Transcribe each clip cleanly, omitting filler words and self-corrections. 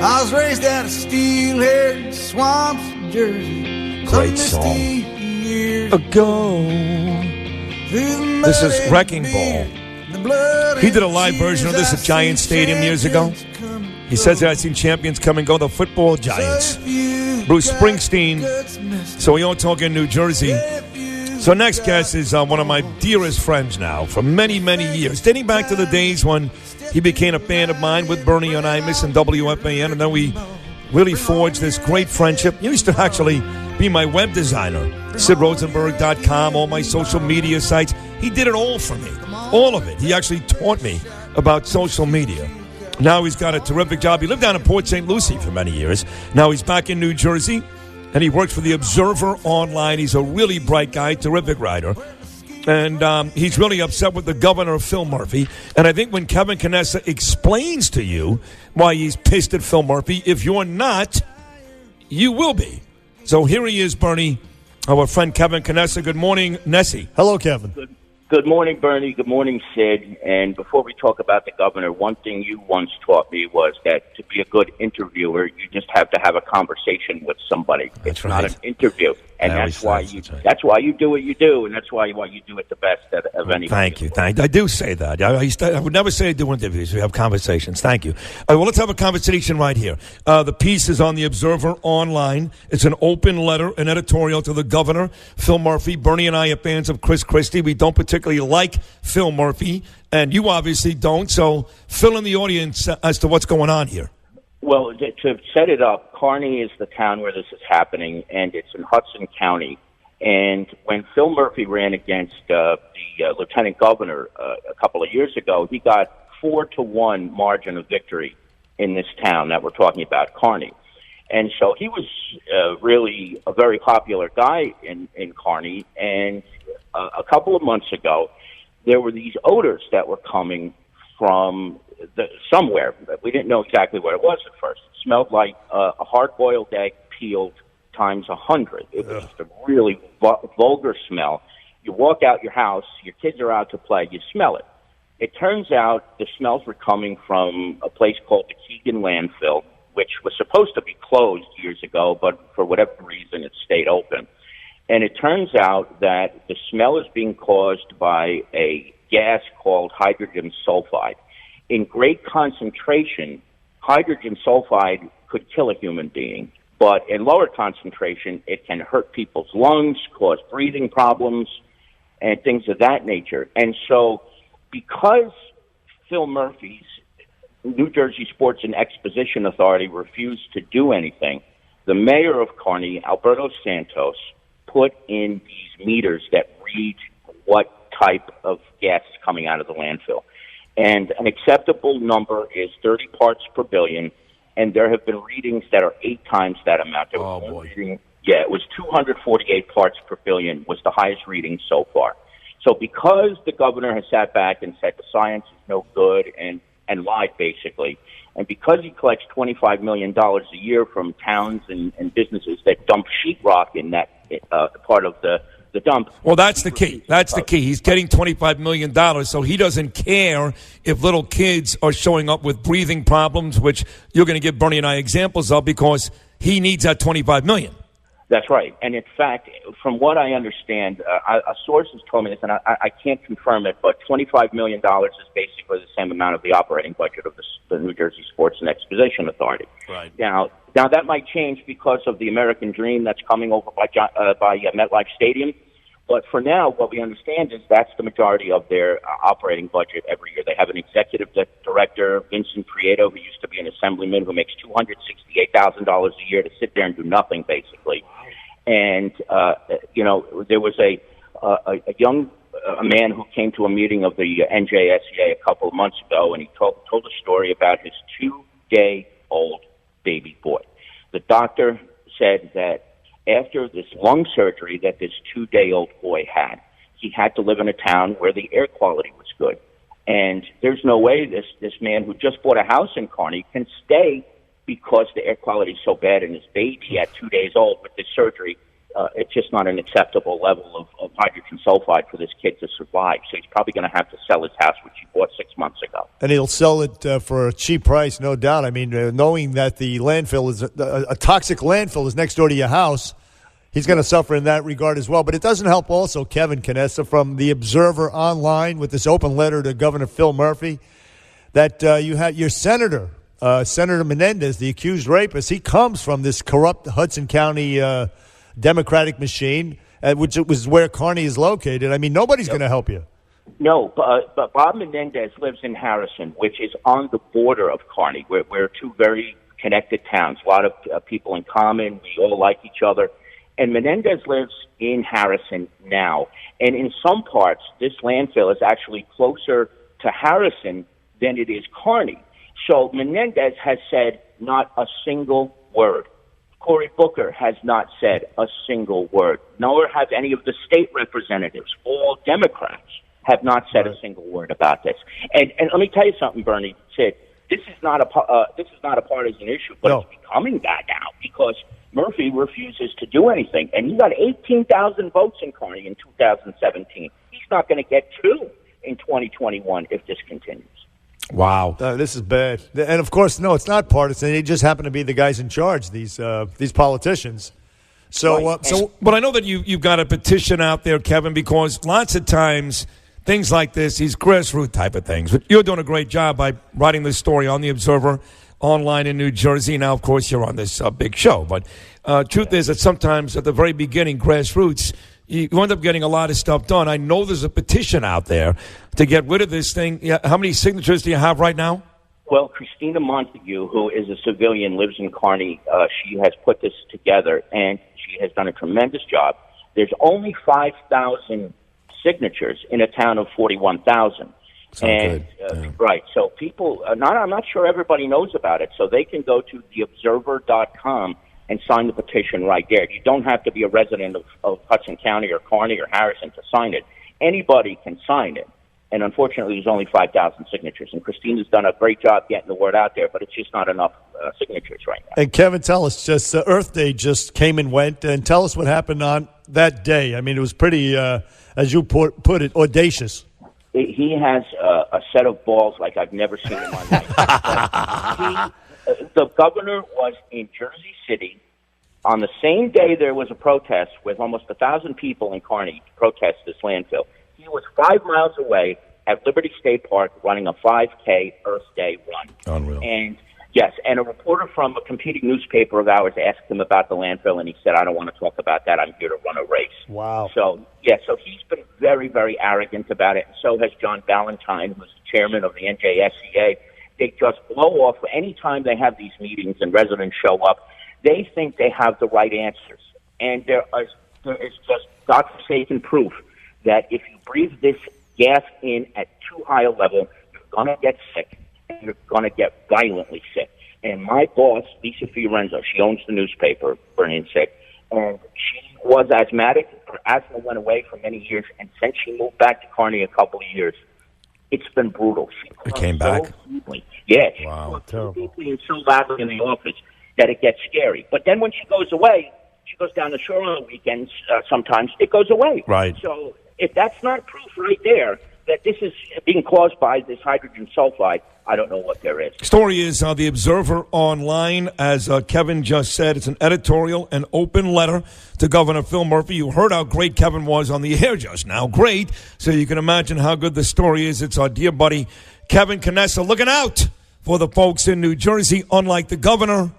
I was raised out of steel-haired swamps of Jersey. Great song. Ago. This is Wrecking Ball. He did a live version of this at Giants Stadium years ago. He says, I've seen champions come and go, the football giants. Bruce Springsteen. So we all talk in New Jersey. So next guest is one of my dearest friends now for many, many years. Dating back to the days when he became a fan of mine with Bernie and Imus and WFAN. And then we really forged this great friendship. He used to actually be my web designer. SidRosenberg.com, all my social media sites. He did it all for me. All of it. He actually taught me about social media. Now he's got a terrific job. He lived down in Port St. Lucie for many years. Now he's back in New Jersey, and he works for the Observer Online. He's a really bright guy, terrific writer. And he's really upset with the governor, Phil Murphy. And I think when Kevin Canessa explains to you why he's pissed at Phil Murphy, if you're not, you will be. So here he is, Bernie, our friend Kevin Canessa. Good morning, Nessie. Hello, Kevin. Good morning, Bernie. Good morning, Sid. And before we talk about the governor, one thing you once taught me was that to be a good interviewer, you just have to have a conversation with somebody. It's not an interview. And that's why you do what you do, and that's why you do it the best of any. Thank you. I do say that. I would never say I do interviews. We have conversations. Thank you. Well, let's have a conversation right here. The piece is on the Observer Online. It's an open letter, an editorial to the governor, Phil Murphy. Bernie and I are fans of Chris Christie. We don't particularly like Phil Murphy, and you obviously don't. So fill in the audience as to what's going on here. Well, to set it up, Kearney is the town where this is happening, and it's in Hudson County. And when Phil Murphy ran against the lieutenant governor a couple of years ago, he got 4-1 margin of victory in this town that we're talking about, Kearney. And so he was really a very popular guy in Kearney. And a couple of months ago, there were these odors that were coming from somewhere. We didn't know exactly what it was at first. It smelled like a hard-boiled egg peeled times 100. It was just a really vulgar smell. You walk out your house, your kids are out to play, you smell it. It turns out the smells were coming from a place called the Keegan landfill, which was supposed to be closed years ago, but for whatever reason it stayed open. And it turns out that the smell is being caused by a gas called hydrogen sulfide. In great concentration, hydrogen sulfide could kill a human being, but in lower concentration, it can hurt people's lungs, cause breathing problems, and things of that nature. And so because Phil Murphy's New Jersey Sports and Exposition Authority refused to do anything, the mayor of Kearney, Alberto Santos, put in these meters that read what type of gas is coming out of the landfill. And an acceptable number is 30 parts per billion, and there have been readings that are 8 times that amount. It was 248 parts per billion was the highest reading so far. So because the governor has sat back and said the science is no good and lied, basically, and because he collects $25 million a year from towns and businesses that dump sheetrock in that part of the dump. Well, that's the key. That's the key. He's getting $25 million, so he doesn't care if little kids are showing up with breathing problems, which you're going to give Bernie and I examples of because he needs that $25 million. That's right. And in fact, from what I understand, a source has told me this, and I can't confirm it, but $25 million is basically the same amount of the operating budget of the New Jersey Sports and Exposition Authority. Right. Now that might change because of the American Dream that's coming over by MetLife Stadium. But for now, what we understand is that's the majority of their operating budget every year. They have an executive director, Vincent Prieto, who used to be an assemblyman, who makes $268,000 a year to sit there and do nothing, basically. And there was a young man who came to a meeting of the NJSEA a couple of months ago, and he told a story about his 2-day-old baby boy. The doctor said that after this lung surgery that this 2-day-old boy had, he had to live in a town where the air quality was good. And there's no way this man who just bought a house in Kearney can stay because the air quality is so bad, and his baby at 2 days old with this surgery it's just not an acceptable level of hydrogen sulfide for this kid to survive. So he's probably going to have to sell his house, which he bought 6 months ago. And he'll sell it for a cheap price, no doubt. I mean, knowing that the landfill is a toxic landfill is next door to your house, he's going to suffer in that regard as well. But it doesn't help also, Kevin Canessa, from the Observer Online with this open letter to Governor Phil Murphy, that you had your senator, Senator Menendez, the accused rapist. He comes from this corrupt Hudson County Democratic machine, which was where Kearney is located. I mean, nobody's going to help you. No, but Bob Menendez lives in Harrison, which is on the border of Kearney. We're two very connected towns, a lot of people in common. We all like each other. And Menendez lives in Harrison now. And in some parts, this landfill is actually closer to Harrison than it is Kearney. So Menendez has said not a single word. Cory Booker has not said a single word, nor have any of the state representatives, all Democrats, have not said a single word about this. And let me tell you something, Bernie. Sid, this is not a partisan issue, but it's becoming that now because Murphy refuses to do anything, and he got 18,000 votes in Kearney in 2017. He's not going to get 2 in 2021 if this continues. Wow. This is bad. And, of course, no, it's not partisan. They just happen to be the guys in charge, these politicians. So, but I know that you've got a petition out there, Kevin, because lots of times things like this, these grassroots type of things. But you're doing a great job by writing this story on the Observer Online in New Jersey. Now, of course, you're on this big show. But truth is that sometimes at the very beginning, grassroots, you end up getting a lot of stuff done. I know there's a petition out there to get rid of this thing. Yeah, how many signatures do you have right now? Well, Christina Montague, who is a civilian, lives in Kearney. She has put this together, and she has done a tremendous job. There's only 5,000 signatures in a town of 41,000. And right, so people, I'm not sure everybody knows about it, so they can go to theobserver.com and sign the petition right there. You don't have to be a resident of Hudson County or Kearney or Harrison to sign it. Anybody can sign it. And unfortunately, there's only 5,000 signatures. And Christina's done a great job getting the word out there, but it's just not enough signatures right now. And Kevin, tell us, just Earth Day just came and went, and tell us what happened on that day. I mean, it was pretty, as you put it, audacious. He has a set of balls like I've never seen in my life. The governor was in Jersey City on the same day there was a protest with almost 1,000 people in Kearney to protest this landfill. He was 5 miles away at Liberty State Park running a 5K Earth Day run. Unreal. And yes, and a reporter from a competing newspaper of ours asked him about the landfill, and he said, "I don't want to talk about that. I'm here to run a race." Wow. So he's been very, very arrogant about it, and so has John Ballantyne, who's the chairman of the NJSCA. They just blow off any time they have these meetings and residents show up. They think they have the right answers, and there is just godforsaken proof that if you breathe this gas in at too high a level, you're going to get sick, and you're going to get violently sick. And my boss, Lisa Fiorenzo, she owns the newspaper, Burning Sick, and she was asthmatic. Her asthma went away for many years, and since she moved back to Kearney a couple of years, it's been brutal. It came back? Deeply. Yeah. Wow, so deeply and so loudly in the office that it gets scary. But then when she goes away, she goes down the shore on the weekends, sometimes it goes away. Right. So if that's not proof right there that this is being caused by this hydrogen sulfide, I don't know what there is. Story is the Observer Online. As Kevin just said, it's an editorial, an open letter to Governor Phil Murphy. You heard how great Kevin was on the air just now. Great. So you can imagine how good the story is. It's our dear buddy Kevin Canessa looking out for the folks in New Jersey, unlike the governor,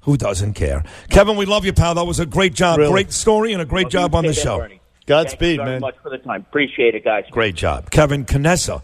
who doesn't care. Kevin, we love you, pal. That was a great job. Really? Great story and a great job on the show. Bernie. Godspeed, man. Thank you very much for the time. Appreciate it, guys. Great job. Kevin Canessa.